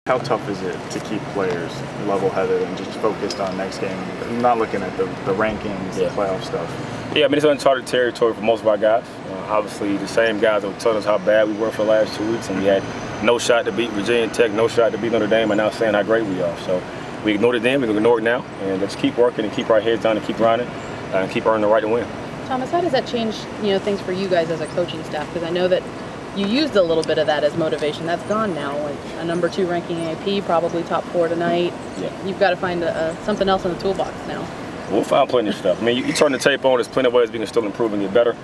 How tough is it to keep players level-headed and just focused on next game, not looking at the rankings, the playoff stuff? Yeah, I mean, it's uncharted territory for most of our guys. Obviously, the same guys that were telling us how bad we were for the last 2 weeks, and we had no shot to beat Virginia Tech, no shot to beat Notre Dame, and now saying how great we are. So we ignored it then, we can ignore it now, and let's keep working and keep our heads down and keep grinding and keep earning the right to win. Thomas, how does that change, things for you guys as a coaching staff? Because I know that you used a little bit of that as motivation. That's gone now. With a #2 ranking AP, probably top 4 tonight. Yeah. You've got to find something else in the toolbox now. We'll find plenty of stuff. I mean, you turn the tape on, there's plenty of ways we can still improve and get better.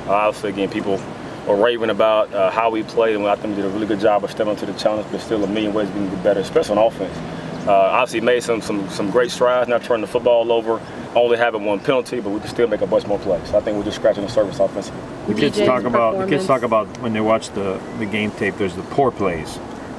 Obviously, again, people are raving about how we played, and I think we did a really good job of stepping up to the challenge, but still a million ways we can get better, especially on offense. Obviously made some great strides, not turning the football over, only having one penalty, but we can still make a bunch more plays. So I think we're just scratching the surface offensively. The kids talk about when they watch the game tape, there's the poor plays.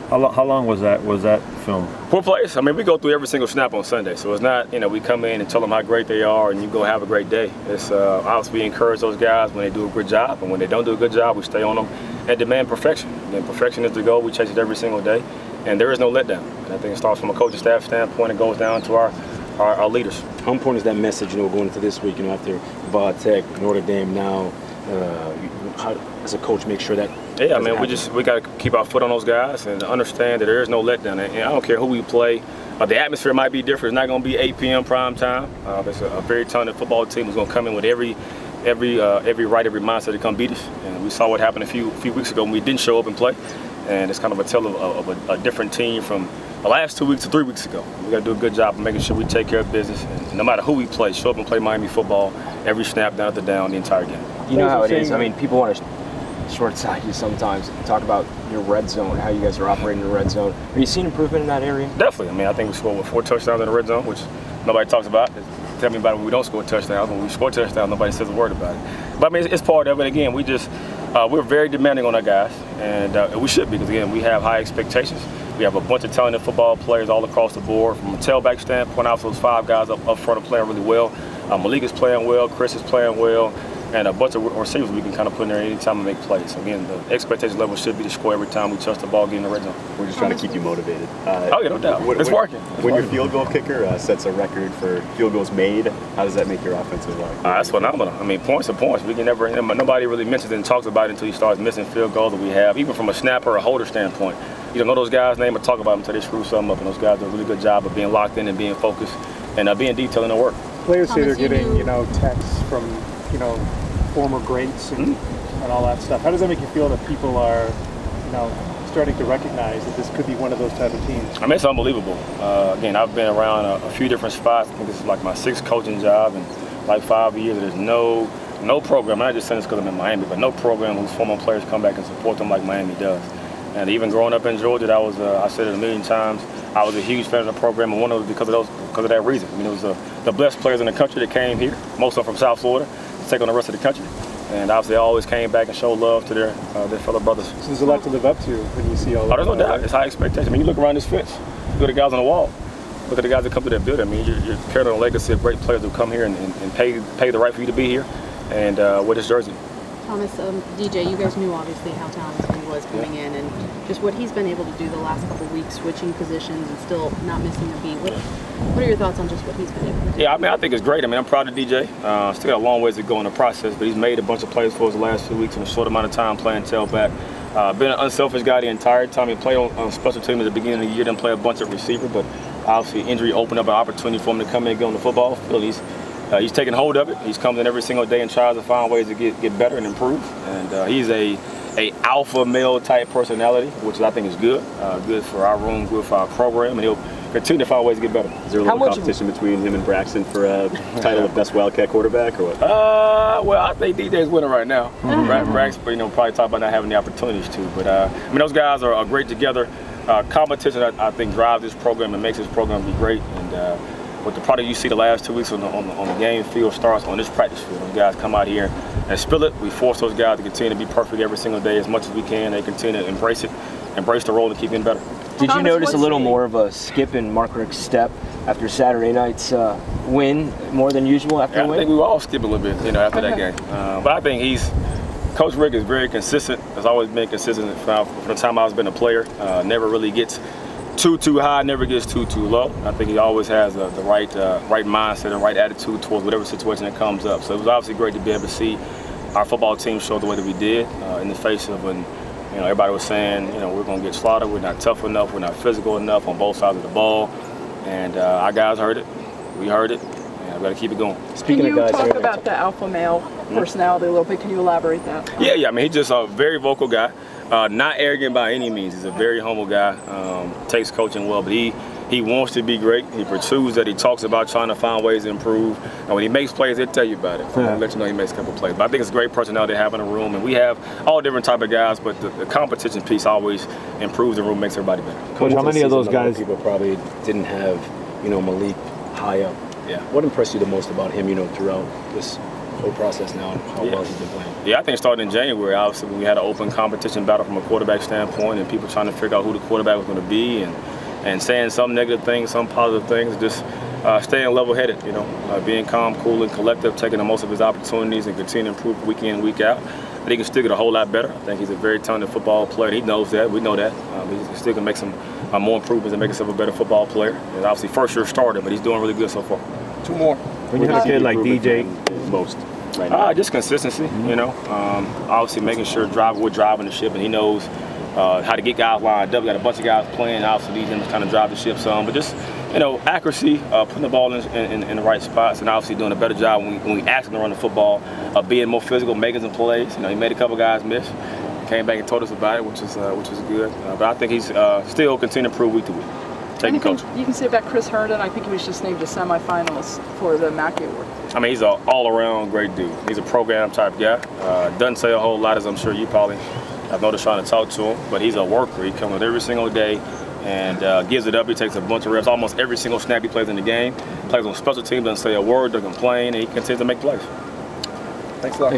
How long was that film? Poor plays. I mean, we go through every single snap on Sunday, so it's not we come in and tell them how great they are, and you go have a great day. It's obviously we encourage those guys when they do a good job, and when they don't do a good job, we stay on them and demand perfection. Again, perfection is the goal. We chase it every single day, and there is no letdown. And I think it starts from a coaching staff standpoint. It goes down to our leaders. How important is that message, going into this week, after Va Tech, Notre Dame now? How, as a coach, make sure that. Yeah, I mean, we got to keep our foot on those guys and understand that there is no letdown. And I don't care who we play. The atmosphere might be different. It's not going to be 8 p.m. prime time. There's a very talented football team who's going to come in with every right, every mindset to come beat us. And we saw what happened a few weeks ago when we didn't show up and play. And it's kind of a tell of a different team from the last 2 weeks to 3 weeks ago. We got to do a good job of making sure we take care of business. And no matter who we play, show up and play Miami football every snap, down to down, the entire game. You know how it is. I mean, people want to short-side you sometimes. Talk about your red zone, how you guys are operating in the red zone. Are you seeing improvement in that area? Definitely. I mean, I think we scored 4 touchdowns in the red zone, which nobody talks about. Tell me about it when we don't score touchdowns. When we score touchdowns, nobody says a word about it. But I mean, it's part of it. Again, we're very demanding on our guys, and we should be, because again, we have high expectations. We have a bunch of talented football players all across the board. From a tailback standpoint, also those 5 guys up front are playing really well. Malik is playing well, Chris is playing well, and a bunch of receivers we can kind of put in there anytime and make plays. So again, the expectation level should be to score every time we touch the ball, get in the red zone. We're just trying to keep you motivated. Oh yeah, no doubt. It's working. When your field goal kicker sets a record for field goals made, how does that make your offensive line? That's phenomenal. I mean, points are points. We can never. Nobody really mentions it and talks about it until he starts missing field goals that we have, even from a snapper or a holder standpoint. You don't know those guys' name or talk about them until they screw something up, and those guys do a really good job of being locked in and being focused and being detailed in their work. Players say they're getting, texts from, former greats and all that stuff. How does that make you feel that people are, starting to recognize that this could be one of those type of teams? I mean, it's unbelievable. Again, I've been around a few different spots. I think this is like my 6th coaching job in like 5 years. There's no program, I'm not just saying this because I'm in Miami, but no program whose former players come back and support them like Miami does. And even growing up in Georgia, that was, I said it a million times, I was a huge fan of the program, and one of it because of that reason. I mean, it was the best players in the country that came here, most of them from South Florida, to take on the rest of the country. And obviously, they always came back and showed love to their fellow brothers. So there's a lot to live up to when you see all that. Oh, there's no doubt. It's high expectation. I mean, you look around this fence, look at the guys on the wall, look at the guys that come to that building. I mean, you're carrying on a legacy of great players who come here and pay the right for you to be here and wear this jersey. Thomas, DJ, you guys knew obviously how talented he was coming in, and just what he's been able to do the last couple of weeks, switching positions and still not missing a beat. What are your thoughts on just what he's been able to do? Yeah, I mean, I think it's great. I mean, I'm proud of DJ. Still got a long ways to go in the process, but he's made a bunch of plays for us the last few weeks in a short amount of time playing tailback. Been an unselfish guy the entire time. He played on special teams at the beginning of the year, didn't play a bunch of receiver, but obviously injury opened up an opportunity for him to come in and get on the football field. He's taking hold of it. He's coming in every single day and tries to find ways to get better and improve. And he's a alpha male type personality, which I think is good. Good for our room, good for our program, and he'll continue to find ways to get better. Is there a little competition between him and Braxton for a title of best Wildcat quarterback, or what? Well, I think DJ's winning right now. Braxton, probably talk about not having the opportunities to. But I mean, those guys are great together. Competition, I think, drives this program and makes this program be great. And with the product you see the last 2 weeks on the game field starts on this practice field. Those guys come out here and spill it. We force those guys to continue to be perfect every single day as much as we can. They continue to embrace the role and keep getting better. Did you notice a little more of a skip in Mark Richt's step after Saturday night's win, more than usual after the win? I think we all skipped a little bit, after that game. But I think Coach Richt is very consistent. Has always been consistent from the time I've been a player. Never really gets too high, never gets too low. I think he always has the right mindset and right attitude towards whatever situation that comes up. So it was obviously great to be able to see our football team show the way that we did in the face of when everybody was saying we're going to get slaughtered, we're not tough enough, we're not physical enough on both sides of the ball, and our guys heard it, we heard it, and I've got to keep it going. Can you talk about the alpha male personality a little bit? Can you elaborate that? Yeah. I mean, he's just a very vocal guy. Not arrogant by any means. He's a very humble guy. Takes coaching well, but he wants to be great. He pursues that. He talks about trying to find ways to improve. And when he makes plays, he'll tell you about it. He'll let you know he makes a couple plays. But I think it's a great personality to have in the room. And we have all different type of guys, but the competition piece always improves the room, makes everybody better. Coach, how many of those guys? People probably didn't have, Malik high up. Yeah. What impressed you the most about him, throughout this whole process now and how well he's been playing? Yeah, I think starting in January, obviously, we had an open competition battle from a quarterback standpoint and people trying to figure out who the quarterback was going to be and saying some negative things, some positive things, just staying level-headed, being calm, cool, and collective, taking the most of his opportunities and continuing to improve week in, week out. I think he can still get a whole lot better. I think he's a very talented football player. He knows that. We know that. He still can make some more improvements and make himself a better football player. And obviously, first-year starter, but he's doing really good so far. Two more. When you have a kid like DJ, most right now. Just consistency, obviously making sure we're driving the ship, and he knows how to get guys lined up. We got a bunch of guys playing, obviously need him to kind of drive the ship some, but just accuracy, putting the ball in the right spots, and obviously doing a better job when we ask him to run the football, being more physical, making some plays. He made a couple guys miss, came back and told us about it, which is good. But I think he's still continuing to improve week to week. Anything you can say about Chris Herndon? I think he was just named a semifinalist for the Mackey Award. I mean, he's an all-around great dude. He's a program type guy. Doesn't say a whole lot, as I'm sure you probably have noticed trying to talk to him, but he's a worker. He comes every single day and gives it up. He takes a bunch of reps. Almost every single snap he plays in the game. Plays on special teams, doesn't say a word, doesn't complain, and he continues to make plays. Thanks a lot.